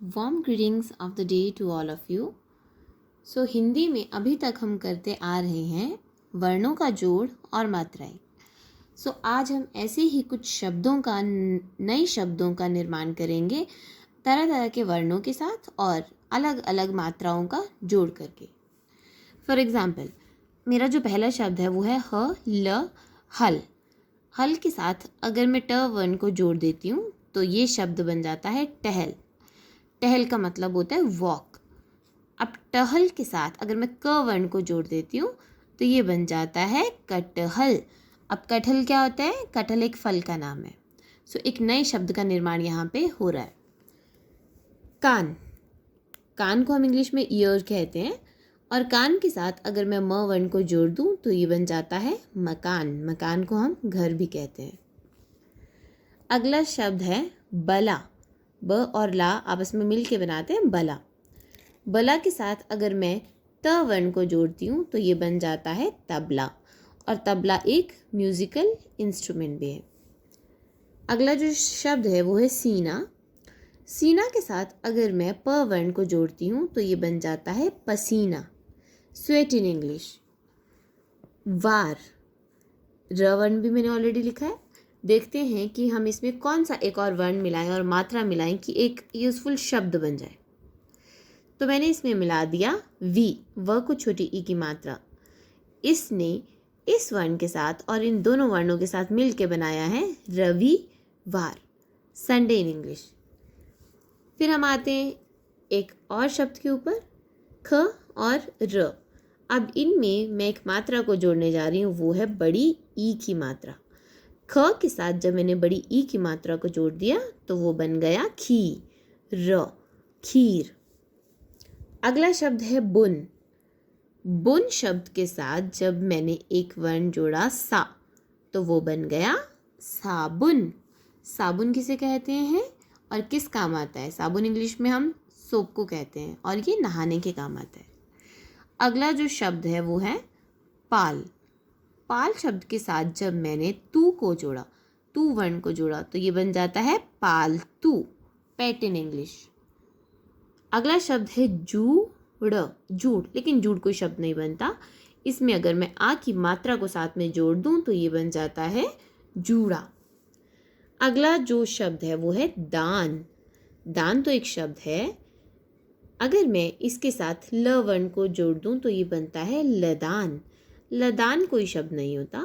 Warm greetings of the day to all of you. So Hindi में अभी तक हम करते आ रहे हैं वर्णों का जोड़ और मात्राएं। सो आज हम ऐसे ही कुछ शब्दों का नए शब्दों का निर्माण करेंगे तरह तरह के वर्णों के साथ और अलग अलग मात्राओं का जोड़ करके। फॉर एग्ज़ाम्पल, मेरा जो पहला शब्द है वो है ह ल हल। हल के साथ अगर मैं ट वर्ण को जोड़ देती हूँ तो ये शब्द बन जाता है टहल। टहल का मतलब होता है वॉक। अब टहल के साथ अगर मैं क वर्ण को जोड़ देती हूँ तो ये बन जाता है कटहल। अब कटहल क्या होता है? कटहल एक फल का नाम है। सो एक नए शब्द का निर्माण यहाँ पे हो रहा है। कान। कान को हम इंग्लिश में ईयर कहते हैं और कान के साथ अगर मैं म वर्ण को जोड़ दूँ तो ये बन जाता है मकान। मकान को हम घर भी कहते हैं। अगला शब्द है बला। ब और ला आपस में मिल के बनाते हैं बला। बला के साथ अगर मैं त वर्ण को जोड़ती हूँ तो ये बन जाता है तबला और तबला एक म्यूजिकल इंस्ट्रूमेंट भी है। अगला जो शब्द है वो है सीना। सीना के साथ अगर मैं प वर्ण को जोड़ती हूँ तो ये बन जाता है पसीना, स्वेट इन इंग्लिश। वार। र वर्ण भी मैंने ऑलरेडी लिखा है। देखते हैं कि हम इसमें कौन सा एक और वर्ण मिलाएं और मात्रा मिलाएं कि एक यूजफुल शब्द बन जाए। तो मैंने इसमें मिला दिया वी, व को छोटी ई की मात्रा। इसने इस वर्ण के साथ और इन दोनों वर्णों के साथ मिल के बनाया है रविवार, संडे इन इंग्लिश। फिर हम आते हैं एक और शब्द के ऊपर, ख और र। अब इनमें मैं एक मात्रा को जोड़ने जा रही हूँ, वो है बड़ी ई की मात्रा। ख के साथ जब मैंने बड़ी ई की मात्रा को जोड़ दिया तो वो बन गया खी, र, खीर। अगला शब्द है बुन। बुन शब्द के साथ जब मैंने एक वर्ण जोड़ा सा तो वो बन गया साबुन। साबुन किसे कहते हैं और किस काम आता है? साबुन इंग्लिश में हम सोप को कहते हैं और ये नहाने के काम आता है। अगला जो शब्द है वो है पाल। पाल शब्द के साथ जब मैंने तू को जोड़ा, तू वर्ण को जोड़ा तो ये बन जाता है पालतू, पेट इन इंग्लिश। अगला शब्द है जूड़। जूड़, लेकिन जूड़ कोई शब्द नहीं बनता। इसमें अगर मैं आ की मात्रा को साथ में जोड़ दूं तो ये बन जाता है जूड़ा। अगला जो शब्द है वो है दान। दान तो एक शब्द है। अगर मैं इसके साथ ल वर्ण को जोड़ दूं तो ये बनता है लदान। लदान कोई शब्द नहीं होता।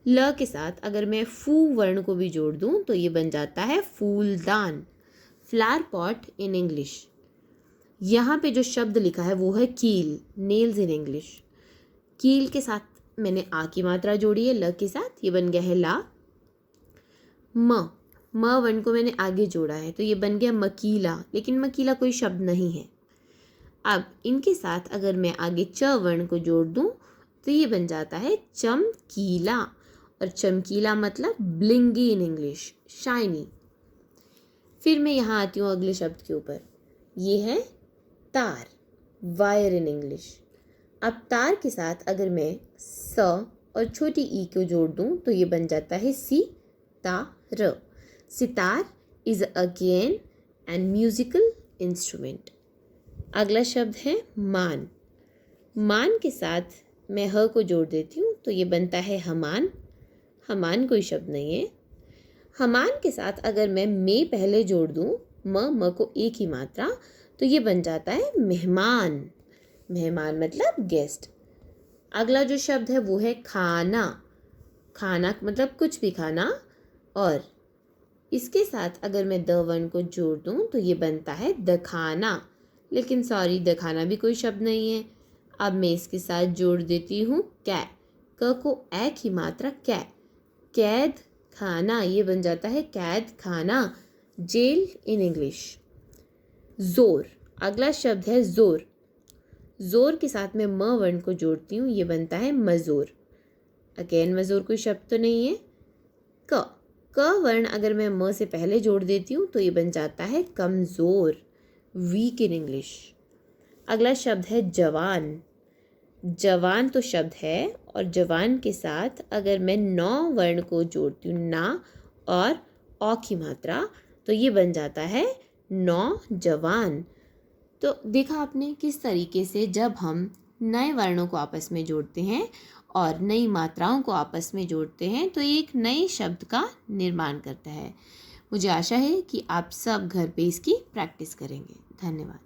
ल के साथ अगर मैं फू वर्ण को भी जोड़ दूं तो ये बन जाता है फूलदान, फ्लावर पॉट इन इंग्लिश। यहाँ पे जो शब्द लिखा है वो है कील, नेल्स इन इंग्लिश। कील के साथ मैंने आ की मात्रा जोड़ी है ल के साथ, ये बन गया है ला। म वर्ण को मैंने आगे जोड़ा है तो ये बन गया मकीला, लेकिन मकीला कोई शब्द नहीं है। अब इनके साथ अगर मैं आगे च वर्ण को जोड़ दूं तो ये बन जाता है चमकीला और चमकीला मतलब ब्लिंगी इन इंग्लिश, शाइनी। फिर मैं यहाँ आती हूँ अगले शब्द के ऊपर, ये है तार, वायर इन इंग्लिश। अब तार के साथ अगर मैं स और छोटी ई को जोड़ दूं तो ये बन जाता है sitar. Sitar is again an musical instrument. अगला शब्द है मान। मान के साथ मैं ह को जोड़ देती हूँ तो ये बनता है हमान। हमान कोई शब्द नहीं है। हमान के साथ अगर मैं पहले जोड़ दूँ, म को एक ही मात्रा, तो ये बन जाता है मेहमान। मेहमान मतलब गेस्ट। अगला जो शब्द है वो है खाना। खाना मतलब कुछ भी खाना, और इसके साथ अगर मैं द वर्ण को जोड़ दूँ तो ये बनता है दखाना, लेकिन सॉरी, दखाना भी कोई शब्द नहीं है। अब मैं इसके साथ जोड़ देती हूँ कै। क को ए की मात्रा कै, कैद खाना, ये बन जाता है कैद खाना, जेल इन इंग्लिश। जोर। अगला शब्द है जोर। जोर के साथ मैं म वर्ण को जोड़ती हूँ, ये बनता है मजोर। अगेन मजोर कोई शब्द तो नहीं है। क वर्ण अगर मैं म से पहले जोड़ देती हूँ तो ये बन जाता है कमज़ोर, वीक इन इंग्लिश। अगला शब्द है जवान। जवान तो शब्द है और जवान के साथ अगर मैं नौ वर्ण को जोड़ती हूँ, ना और औ की मात्रा, तो ये बन जाता है नौजवान। तो देखा आपने किस तरीके से जब हम नए वर्णों को आपस में जोड़ते हैं और नई मात्राओं को आपस में जोड़ते हैं तो ये एक नए शब्द का निर्माण करता है। मुझे आशा है कि आप सब घर पे इसकी प्रैक्टिस करेंगे। धन्यवाद।